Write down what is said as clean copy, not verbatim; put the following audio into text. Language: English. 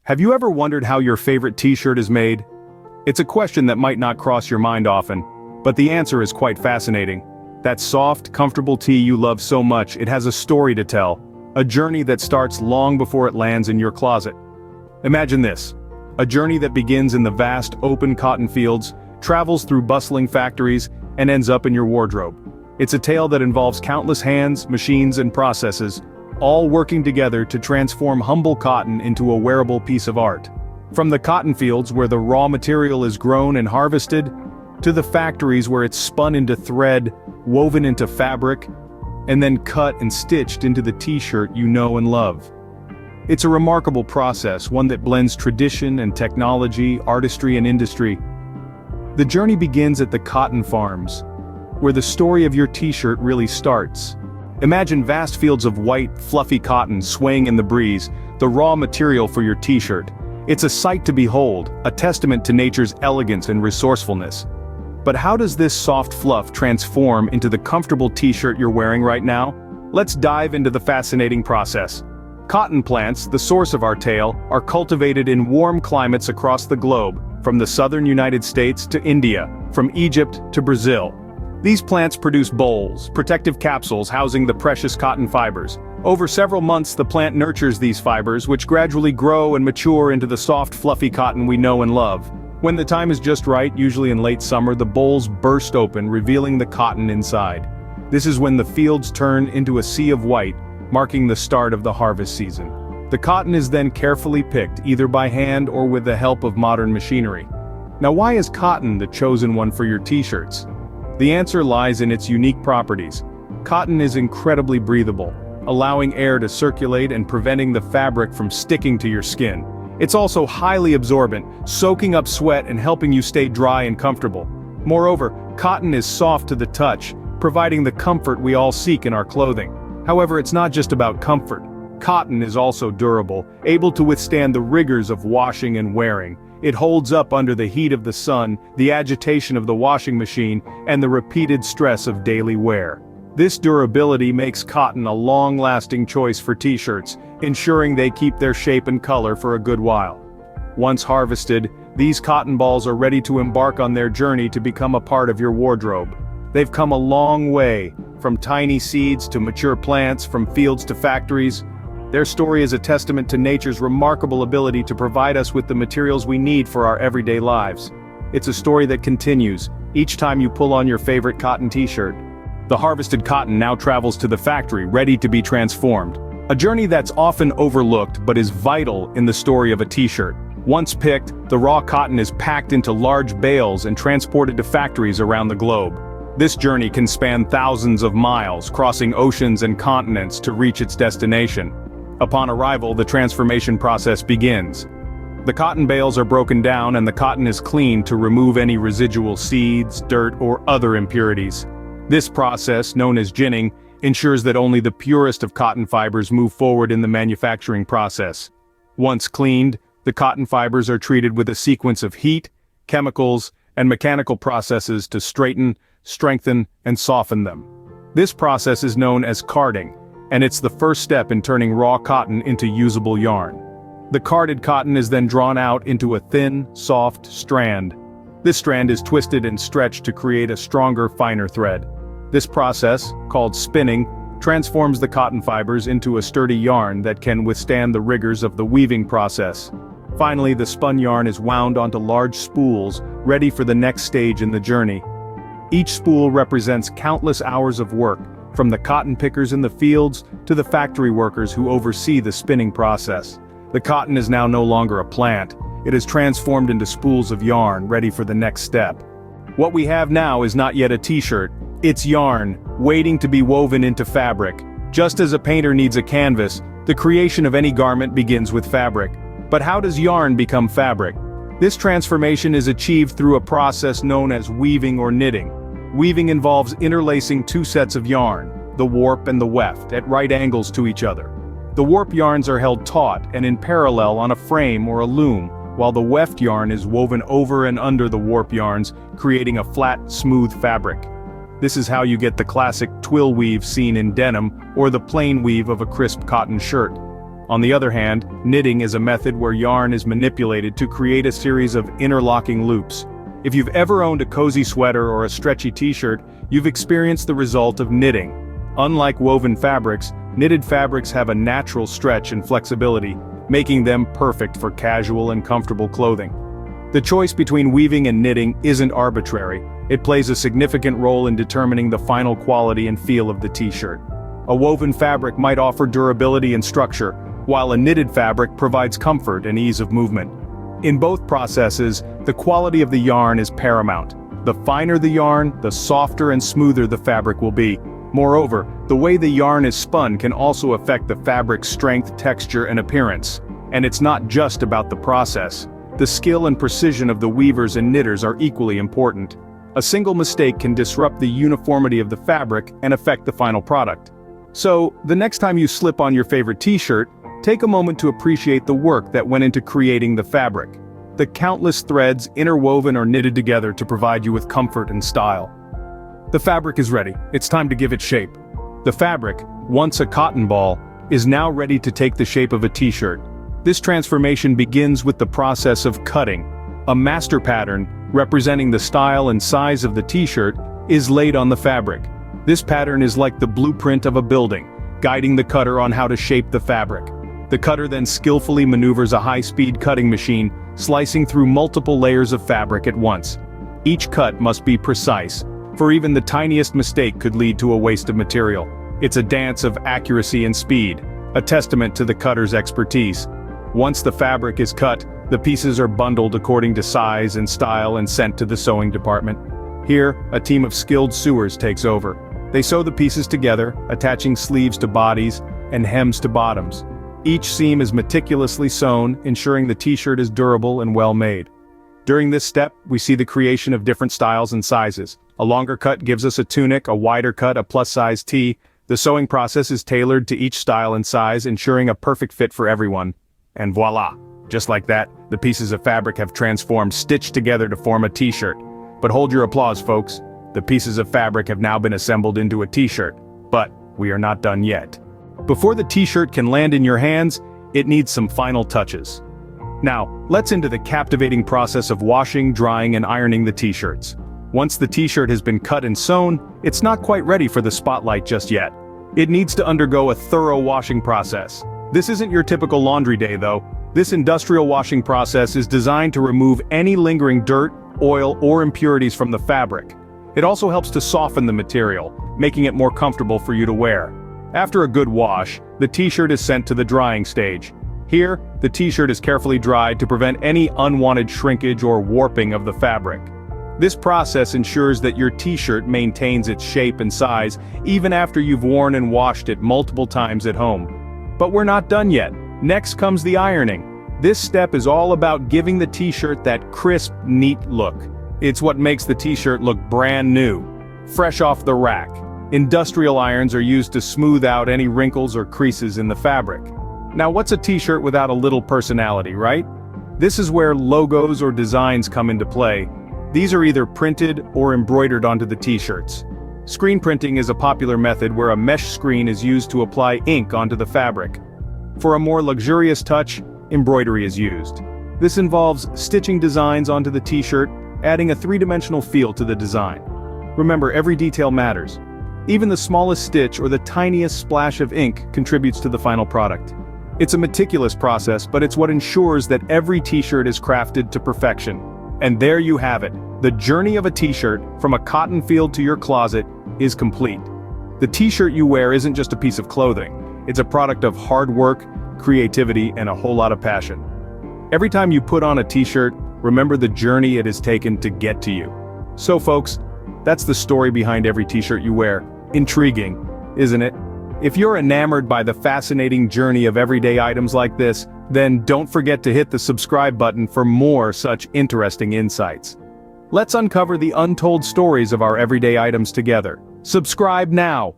Have you ever wondered how your favorite t-shirt is made? It's a question that might not cross your mind often, but the answer is quite fascinating. That soft, comfortable tee you love so much, it has a story to tell, a journey that starts long before it lands in your closet. Imagine this, a journey that begins in the vast, open cotton fields, travels through bustling factories, and ends up in your wardrobe. It's a tale that involves countless hands, machines, and processes, all working together to transform humble cotton into a wearable piece of art. From the cotton fields where the raw material is grown and harvested, to the factories where it's spun into thread, woven into fabric, and then cut and stitched into the t-shirt you know and love. It's a remarkable process, one that blends tradition and technology, artistry and industry. The journey begins at the cotton farms, where the story of your t-shirt really starts. Imagine vast fields of white, fluffy cotton swaying in the breeze, the raw material for your t-shirt. It's a sight to behold, a testament to nature's elegance and resourcefulness. But how does this soft fluff transform into the comfortable t-shirt you're wearing right now? Let's dive into the fascinating process. Cotton plants, the source of our tale, are cultivated in warm climates across the globe, from the southern United States to India, from Egypt to Brazil. These plants produce bolls, protective capsules housing the precious cotton fibers. Over several months the plant nurtures these fibers, which gradually grow and mature into the soft, fluffy cotton we know and love. When the time is just right, usually in late summer, the bolls burst open, revealing the cotton inside. This is when the fields turn into a sea of white, marking the start of the harvest season. The cotton is then carefully picked, either by hand or with the help of modern machinery. Now, why is cotton the chosen one for your t-shirts? The answer lies in its unique properties. Cotton is incredibly breathable, allowing air to circulate and preventing the fabric from sticking to your skin. It's also highly absorbent, soaking up sweat and helping you stay dry and comfortable. Moreover, cotton is soft to the touch, providing the comfort we all seek in our clothing. However, it's not just about comfort. Cotton is also durable, able to withstand the rigors of washing and wearing. It holds up under the heat of the sun, the agitation of the washing machine, and the repeated stress of daily wear. This durability makes cotton a long-lasting choice for t-shirts, ensuring they keep their shape and color for a good while. Once harvested, these cotton balls are ready to embark on their journey to become a part of your wardrobe. They've come a long way, from tiny seeds to mature plants, from fields to factories. Their story is a testament to nature's remarkable ability to provide us with the materials we need for our everyday lives. It's a story that continues, each time you pull on your favorite cotton t-shirt. The harvested cotton now travels to the factory, ready to be transformed. A journey that's often overlooked but is vital in the story of a t-shirt. Once picked, the raw cotton is packed into large bales and transported to factories around the globe. This journey can span thousands of miles, crossing oceans and continents to reach its destination. Upon arrival, the transformation process begins. The cotton bales are broken down and the cotton is cleaned to remove any residual seeds, dirt, or other impurities. This process, known as ginning, ensures that only the purest of cotton fibers move forward in the manufacturing process. Once cleaned, the cotton fibers are treated with a sequence of heat, chemicals, and mechanical processes to straighten, strengthen, and soften them. This process is known as carding, and it's the first step in turning raw cotton into usable yarn. The carded cotton is then drawn out into a thin, soft strand. This strand is twisted and stretched to create a stronger, finer thread. This process, called spinning, transforms the cotton fibers into a sturdy yarn that can withstand the rigors of the weaving process. Finally, the spun yarn is wound onto large spools, ready for the next stage in the journey. Each spool represents countless hours of work, from the cotton pickers in the fields to the factory workers who oversee the spinning process. The cotton is now no longer a plant. It is transformed into spools of yarn, ready for the next step. What we have now is not yet a t-shirt. It's yarn, waiting to be woven into fabric. Just as a painter needs a canvas, the creation of any garment begins with fabric. But how does yarn become fabric? This transformation is achieved through a process known as weaving or knitting. Weaving involves interlacing two sets of yarn, the warp and the weft, at right angles to each other. The warp yarns are held taut and in parallel on a frame or a loom, while the weft yarn is woven over and under the warp yarns, creating a flat, smooth fabric. This is how you get the classic twill weave seen in denim or the plain weave of a crisp cotton shirt. On the other hand, knitting is a method where yarn is manipulated to create a series of interlocking loops. If you've ever owned a cozy sweater or a stretchy t-shirt, you've experienced the result of knitting. Unlike woven fabrics, knitted fabrics have a natural stretch and flexibility, making them perfect for casual and comfortable clothing. The choice between weaving and knitting isn't arbitrary. It plays a significant role in determining the final quality and feel of the t-shirt. A woven fabric might offer durability and structure, while a knitted fabric provides comfort and ease of movement. In both processes, the quality of the yarn is paramount. The finer the yarn, the softer and smoother the fabric will be. Moreover, the way the yarn is spun can also affect the fabric's strength, texture, and appearance. And it's not just about the process. The skill and precision of the weavers and knitters are equally important. A single mistake can disrupt the uniformity of the fabric and affect the final product. So, the next time you slip on your favorite t-shirt, take a moment to appreciate the work that went into creating the fabric. The countless threads interwoven or knitted together to provide you with comfort and style. The fabric is ready. It's time to give it shape. The fabric, once a cotton ball, is now ready to take the shape of a t-shirt. This transformation begins with the process of cutting. A master pattern, representing the style and size of the t-shirt, is laid on the fabric. This pattern is like the blueprint of a building, guiding the cutter on how to shape the fabric. The cutter then skillfully maneuvers a high-speed cutting machine, slicing through multiple layers of fabric at once. Each cut must be precise, for even the tiniest mistake could lead to a waste of material. It's a dance of accuracy and speed, a testament to the cutter's expertise. Once the fabric is cut, the pieces are bundled according to size and style and sent to the sewing department. Here, a team of skilled sewers takes over. They sew the pieces together, attaching sleeves to bodies and hems to bottoms. Each seam is meticulously sewn, ensuring the t-shirt is durable and well made. During this step, we see the creation of different styles and sizes. A longer cut gives us a tunic, a wider cut a plus-size tee. The sewing process is tailored to each style and size, ensuring a perfect fit for everyone. And voila! Just like that, the pieces of fabric have transformed, stitched together to form a t-shirt. But hold your applause, folks. The pieces of fabric have now been assembled into a t-shirt. But we are not done yet. Before the t-shirt can land in your hands, it needs some final touches. Now, let's into the captivating process of washing, drying, and ironing the t-shirts. Once the t-shirt has been cut and sewn, it's not quite ready for the spotlight just yet. It needs to undergo a thorough washing process. This isn't your typical laundry day though. This industrial washing process is designed to remove any lingering dirt, oil, or impurities from the fabric. It also helps to soften the material, making it more comfortable for you to wear. After a good wash, the t-shirt is sent to the drying stage. Here, the t-shirt is carefully dried to prevent any unwanted shrinkage or warping of the fabric. This process ensures that your t-shirt maintains its shape and size even after you've worn and washed it multiple times at home. But we're not done yet. Next comes the ironing. This step is all about giving the t-shirt that crisp, neat look. It's what makes the t-shirt look brand new, fresh off the rack. Industrial irons are used to smooth out any wrinkles or creases in the fabric. Now what's a t-shirt without a little personality, right? This is where logos or designs come into play. These are either printed or embroidered onto the t-shirts. Screen printing is a popular method where a mesh screen is used to apply ink onto the fabric. For a more luxurious touch, embroidery is used. This involves stitching designs onto the t-shirt, adding a three-dimensional feel to the design. Remember, every detail matters. Even the smallest stitch or the tiniest splash of ink contributes to the final product. It's a meticulous process, but it's what ensures that every t-shirt is crafted to perfection. And there you have it. The journey of a t-shirt, from a cotton field to your closet, is complete. The t-shirt you wear isn't just a piece of clothing. It's a product of hard work, creativity, and a whole lot of passion. Every time you put on a t-shirt, remember the journey it has taken to get to you. So folks, that's the story behind every t-shirt you wear. Intriguing, isn't it? If you're enamored by the fascinating journey of everyday items like this, then don't forget to hit the subscribe button for more such interesting insights. Let's uncover the untold stories of our everyday items together. Subscribe now!